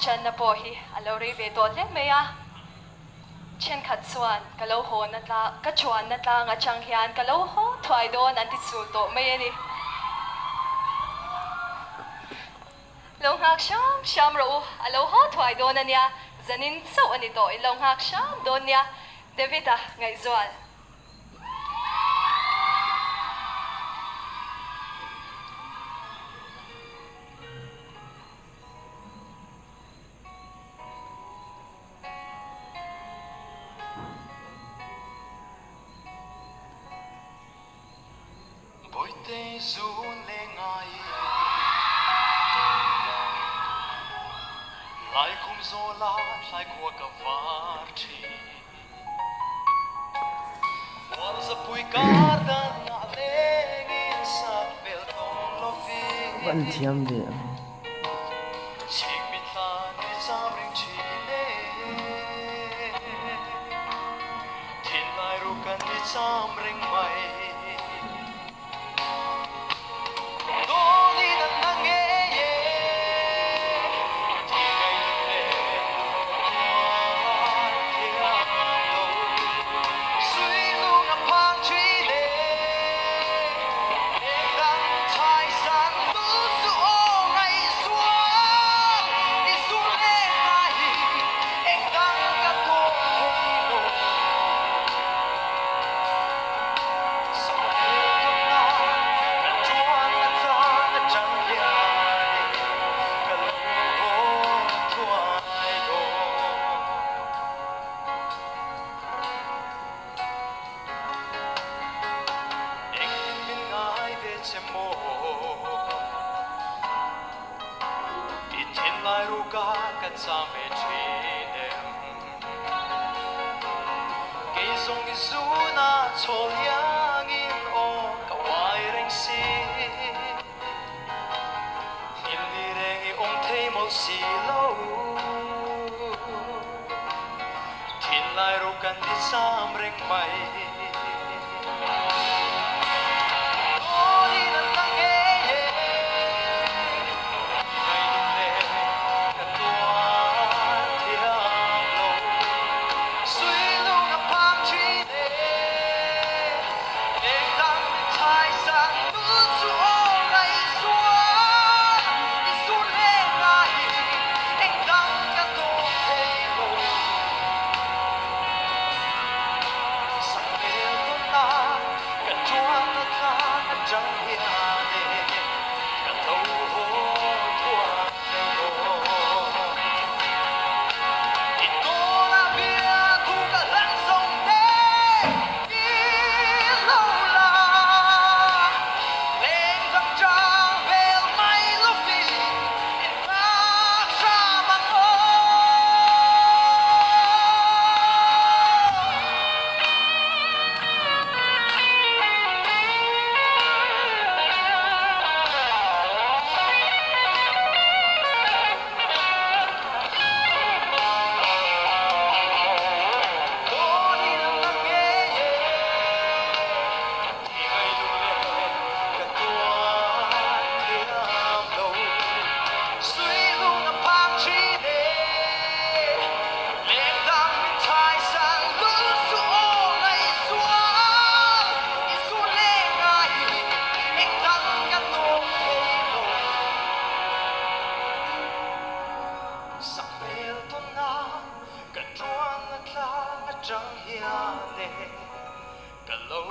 chan na po hi alo rei ve to le me a chen khat chuan kalo ho na tla ka chuan na tla nga chang hian kalo ho thwai don an ti sul to me ani long hak sham ro alo ho thwai don ania zanin so ani to long hak sham don nia devita ngai zual lại khung gió lá lại qua cả vạt chi one sa pui cả đàn ngã lên in sa bel tông lo phi vẫn thiam đi chỉ biết ta đi xa rình chi lệ thiên lại ru cần đi xa rình mày trăng hiền nè cả lâu